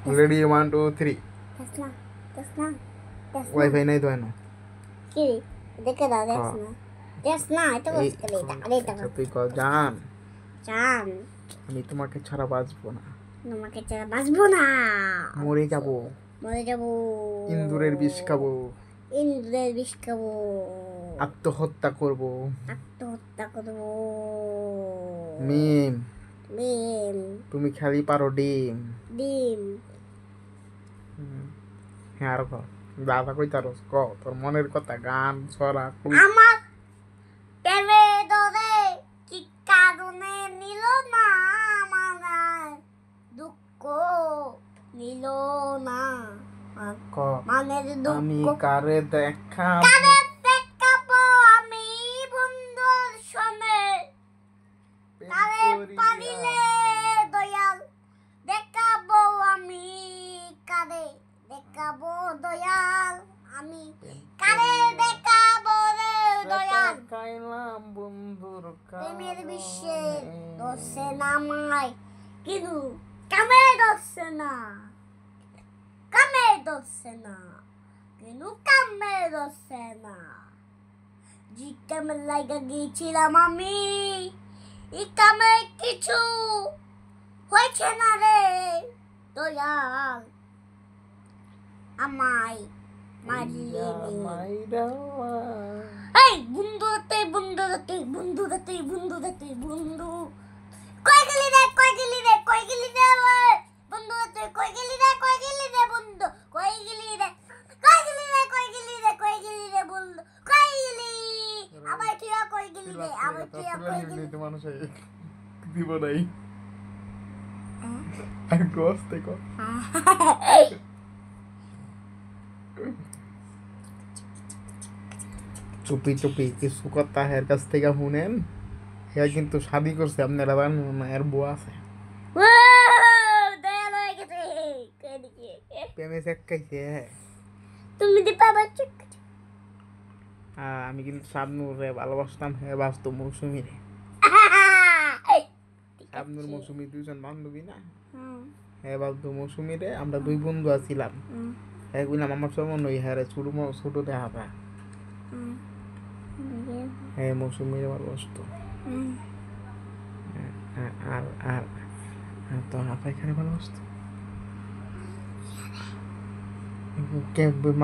Ready 1 2 3 Tesla, Tesla, Tesla. Wifi নাই তো এনো কি দেখে দাও ক Tesla. Tesla এটা এই বসতে এটা এটা আচ্ছা তুই ক জান জান আমি তোমাকে ছাড়া বাঁচবো না তোমাকে ছাড়া বাঁচবো না মরে যাব মরে যাবো ইন্দুরের বিষ খাবো ইন্দ্রের বিষ খাবো আত্মহত্যা করব আত্মহত্যা করবো মিম ডিম তুমি খালি পারো ডিম ডিম হ্যাঁ আর ক দাদা কই তারস ক তোর মনের কথা গান ছড়া আমার প্রেমে ধরে কি কারণে নিল না আমার দুঃখ নিল না ক মানের আমি দুঃখ কারে দেখা কারে দেখাবো আমি বন্ধুর সনে কারে পারিলে দয়াল দেখাবো আমি কারে দেখাবো দয়াল আমি কারে দেখাবো রে দয়াল খাইলাম বন্ধুর প্রেমের বিশ্বে দোষে নামায় কিন্তু কামে দোষে না কামে দোষে না কিন্তু কামে দোষে না জি কামে লাগা গিয়েছিলাম আমি এই কামে কিছু হয়েছে না রে দয়াল আমায় মারিয়ে এই বন্ধু বন্ধু বন্ধু বন্ধু কই গেলি রে বন্ধু কই গেলি রে বন্ধু কই গেলি রে বন্ধু কই গেলি আবার তুই কই গেলি রে আবার তুই কই গেলি মানুষ দিব নাই আর গোস দেখো চুপি চুপি কিছু কথা এর কাছ থেকে শুনেন হে কিন্তু শাদি করছে আপনারা জানেন না এর বউ আছে প্রেমে চেক খাইছে তুমি দি পাবা চুক আমি কিন্তু শাবনুর রে ভালোবাসতাম হে বাস্তব মৌসুমি রে শাবনুর মৌসুমি দুইজন বান্ধবী না হে বাস্তব মৌসুমি রে আমরা দুই বন্ধু আছিলাম হ্যাঁ কইলাম আমার সময় নই হ্যাঁ রে ছোট দেখা পায় হ্যাঁ মৌসুমি রে ভালোবাসতো আর আর তো হাফাই খানে ভালোবাসতো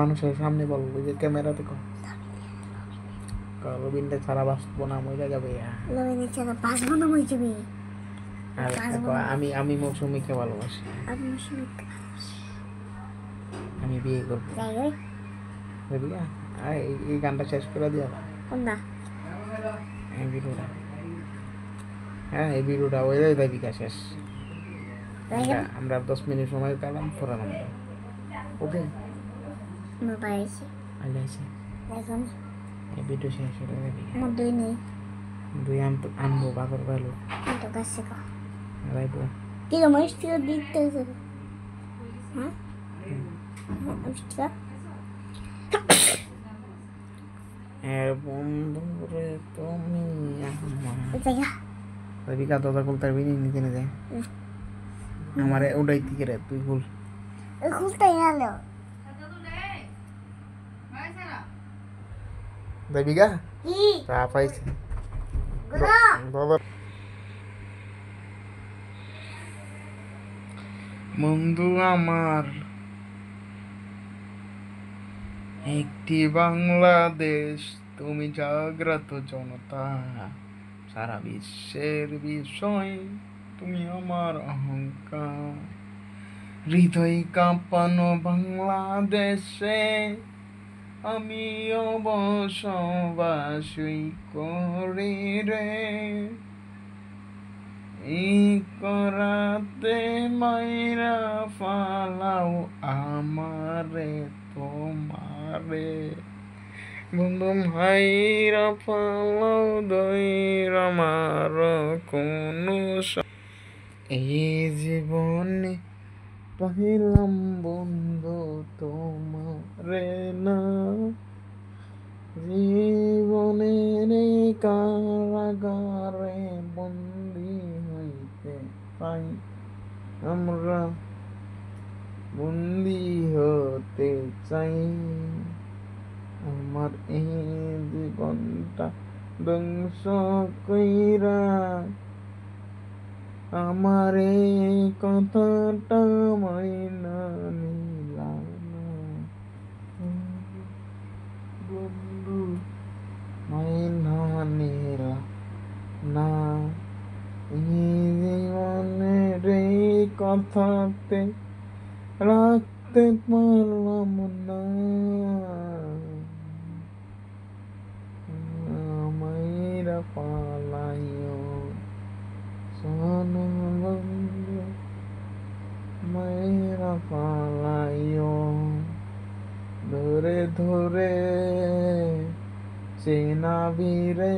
মানুষের সামনে বলবো যে ক্যামেরাতে কম রবীন্দ্র ছাড়া বাঁচবো না মজা যাবে রবীন্দ্র ছাড়া বাঁচবো না মরে যাবে আর আমি আমি মৌসুমীকে ভালোবাসি আমি বিয়ে করবো বুঝলি এই গানটা শেষ করে দিয়া এই ভিডিওটা হ্যাঁ এই ভিডিওটা ওই দাবিকা শেষ আমরা 10 মিনিট সময় পেলাম ফোরান ওকে এই ভিডিও শেষ করে দেবি দুই আনবো বাবার ভালো রাইবো কি রমেশ তুই দিতে হ্যাঁ বন্ধু রে তুমি রবিকা দাদা খুলতে পারবি নিজে নিজে আমারে ওটাই থেকে রে তুই খুল খুলতে গেলো রবিকা তা পাইছে বন্ধু আমার একটি বাংলাদেশ তুমি জাগ্রত জনতা সারা বিশ্বের বিষয় তুমি আমার অহংকার হৃদয় কাঁপানো বাংলাদেশে আমিও বসবাসই করি রে এই করাতে মাইরা ফালাও আমারে তোমারে বন্ধু ভাইরা ফালাও দইরা আমার কোনো এই জীবনে পাইলাম বন্ধু তোমারে না জীবনের কারাগারে বন্দি হইতে পাই আমরা বন্দি হতে চাই, আমার এই জীবনটা ধ্বংস কইরা, আমার এই কথাটা মাইনা নিলা না। বন্ধু মাইনা নিলা না, এই জীবনের এই কথাতে রাখতে পারলাম না। মাইরা পালাইও সোনা বন্ধু, মাইরা পালাইও, ধরে ধরে চেনা ভিড়ে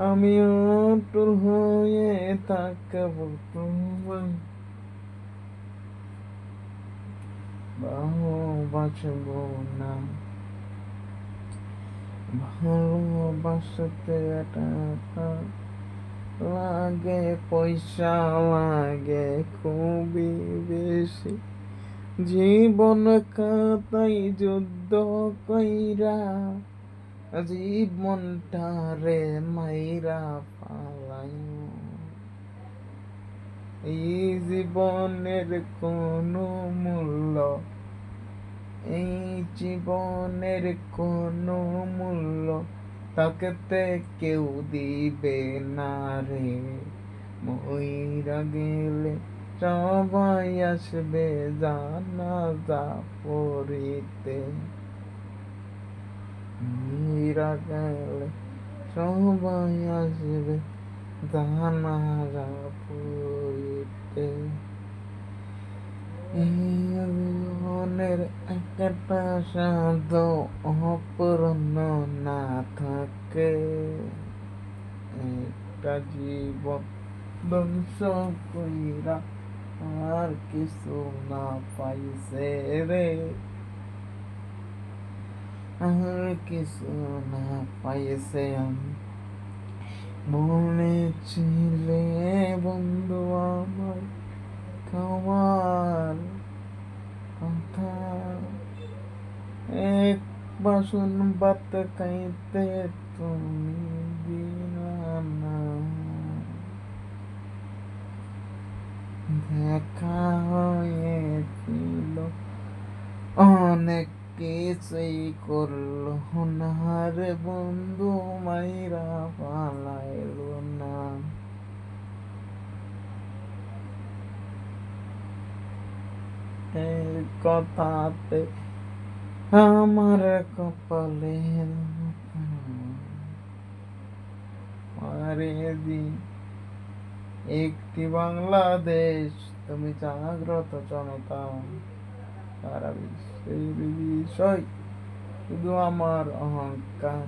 আমি অটল হয়ে থাকবো তোমায়, ভালোবাসবো না। ভালোবাসতে টাকা লাগে, পয়সা লাগে খুবই বেশি, জীবন কাতাই যুদ্ধ কইরা জীবনটারে মাইরা পালাইও। এই জীবনের কোনো মূল্য, এই জীবনের কোনো মূল্য থাকতে কেউ দিবে না রে, মইরা গেলে সবাই আসবে জানাজা পড়িতে, মইরা গেলে সবাই আসবে জানাজা পড়িতে। জীবনের একটা শব্দ অপূর্ণ না থাকে, একটা জীবন ধ্বংস কইরা আর কিছু না পাইছে রে, আর কিছু না পাইছে। মনে ছিলে বন্ধু আমার খাওয়ার কথা, এক বাসন ভাত খাইতে তুমি দিলা না, দেখা হয়েছিল অনেক কিছুই করলো না রে বন্ধু, মাইরা পালাইলো না। এই কথাতে আমার কপালে মারে দিন একটি বাংলাদেশ, তুমি জাগ্রত জনতা, সারা বিশ্বের বিষয় শুধু আমার অহংকার,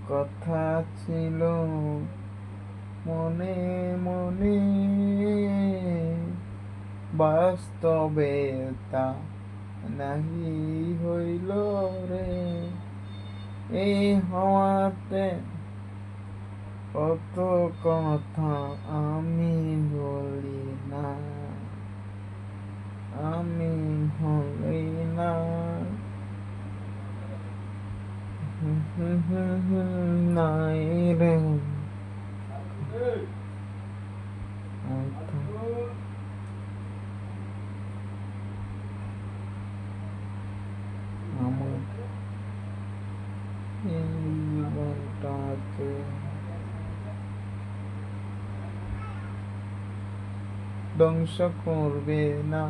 কথা ছিল মনে মনে, বাস্তবে তা নাহি হইল রে, এই হওয়াতে কত কথা আমি বলি না, আমি হই না। নাই রে আমার এই জীবনটাকে ধ্বংস করবে না।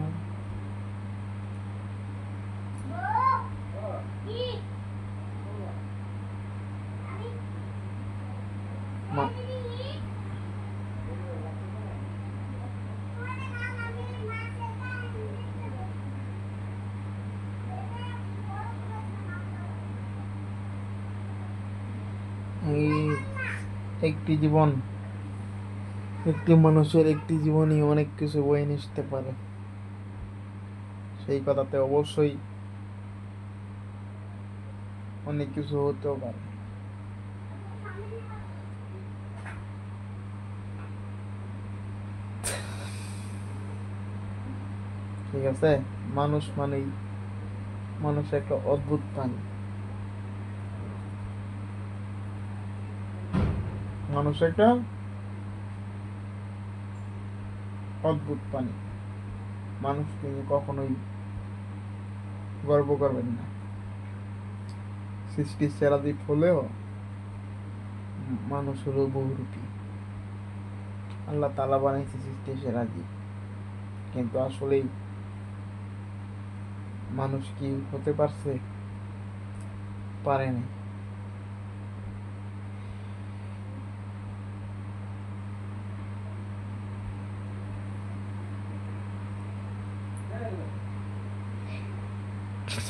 এই একটি জীবন, একটি মানুষের একটি জীবনই অনেক কিছু বয়ে নিতে পারে, সেই কথাতে অবশ্যই অনেক কিছু হতেও পারে। ঠিক আছে? মানুষ মানেই মানুষ একটা অদ্ভুত প্রাণী। মানুষ একটা অদ্ভুত প্রাণী। মানুষকে নিয়ে কখনোই গর্ব করবেন না। সৃষ্টির সেরা দ্বীপ হলেও মানুষ হলো বহুরূপী। আল্লাহ তাআলা বানাইছে সৃষ্টির সেরা দ্বীপ, কিন্তু আসলেই মানুষ কি হতে পারছে? পারেনি।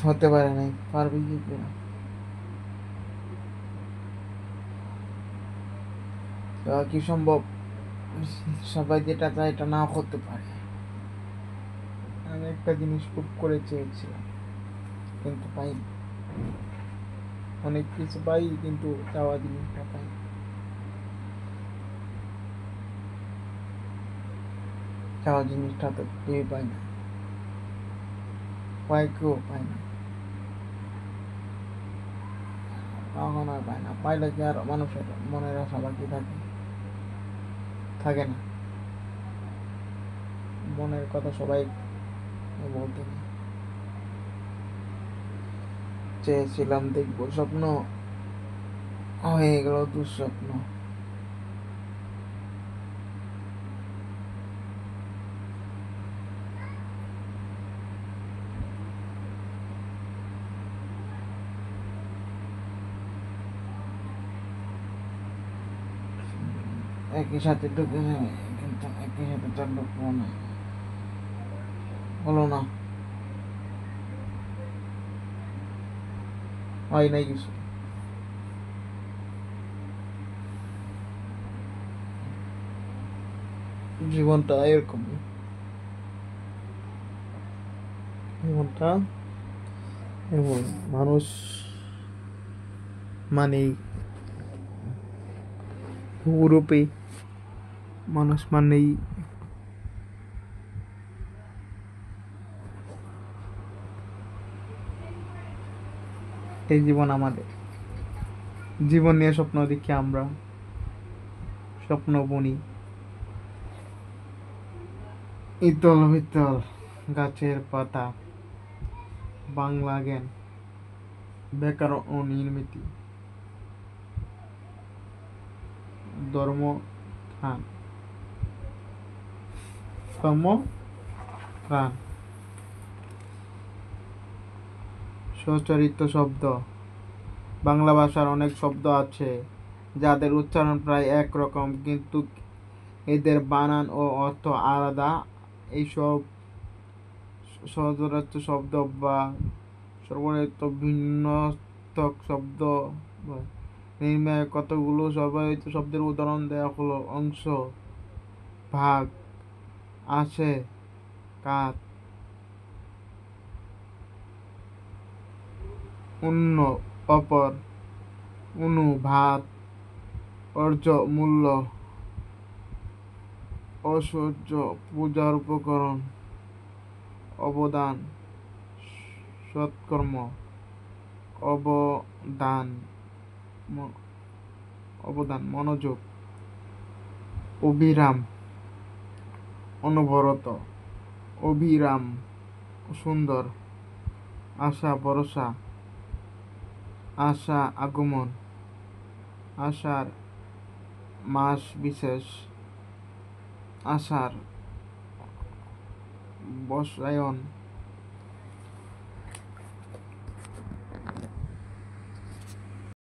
হতে পারে নাই, পারবে কি করে? কি সম্ভব? সবাই যেটা চায় এটা নাও করতে পারে। আমি একটা জিনিস খুব করে চেয়েছিলাম, কিন্তু পাইনি। অনেক কিছু পাই, কিন্তু চাওয়া জিনিসটা পাই না। চাওয়া জিনিসটা তো কেউই পায় না, কেউ পায় না, কখনো পায় না। পাইলে কি আর মানুষের মনের আশা বাকি থাকে? থাকে না। মনের কথা সবাই বলতে নেই। চেয়েছিলাম দেখবো স্বপ্ন, হয়ে গেল দুঃস্বপ্ন। একই সাথে ঢুকে যাবে, কিন্তু একই সাথে তার ঢুকবো না। হলো না, হয় নাই কিছু। জীবনটা এরকম, জীবনটা এমন। মানুষ মানেই ইউরোপে, মানুষ মানেই এই জীবন আমাদের। জীবন নিয়ে স্বপ্ন দেখি আমরা, স্বপ্ন বুনি ইতল বিতল গাছের পাতা, বাংলা জ্ঞান, ব্যাকরণ ও নির্মিতি, ধর্ম ত্রাণ, ধর্ম ত্রাণ, সচরিত শব্দ। বাংলা ভাষার অনেক শব্দ আছে যাদের উচ্চারণ প্রায় একরকম, কিন্তু এদের বানান ও অর্থ আলাদা। এইসব সচরাচর শব্দ বা সর্বনিত ভিন্নর্থক শব্দ নির্ণয়ে কতগুলো সর্বনিত শব্দের উদাহরণ দেওয়া হলো। অংশ, ভাগ, আসে, কাত, অন্য, অপর, অনু, ভাত, অর্য, মূল্য, ঐশ্বর্য, পূজার উপকরণ, অবদান, সৎকর্ম, অবদান, অবদান, মনোযোগ, অবিরাম, অনবরত, অবিরাম, সুন্দর, আশা, ভরসা, আশা, আগমন, আশার মাস বিশেষ, আশার বসায়ন,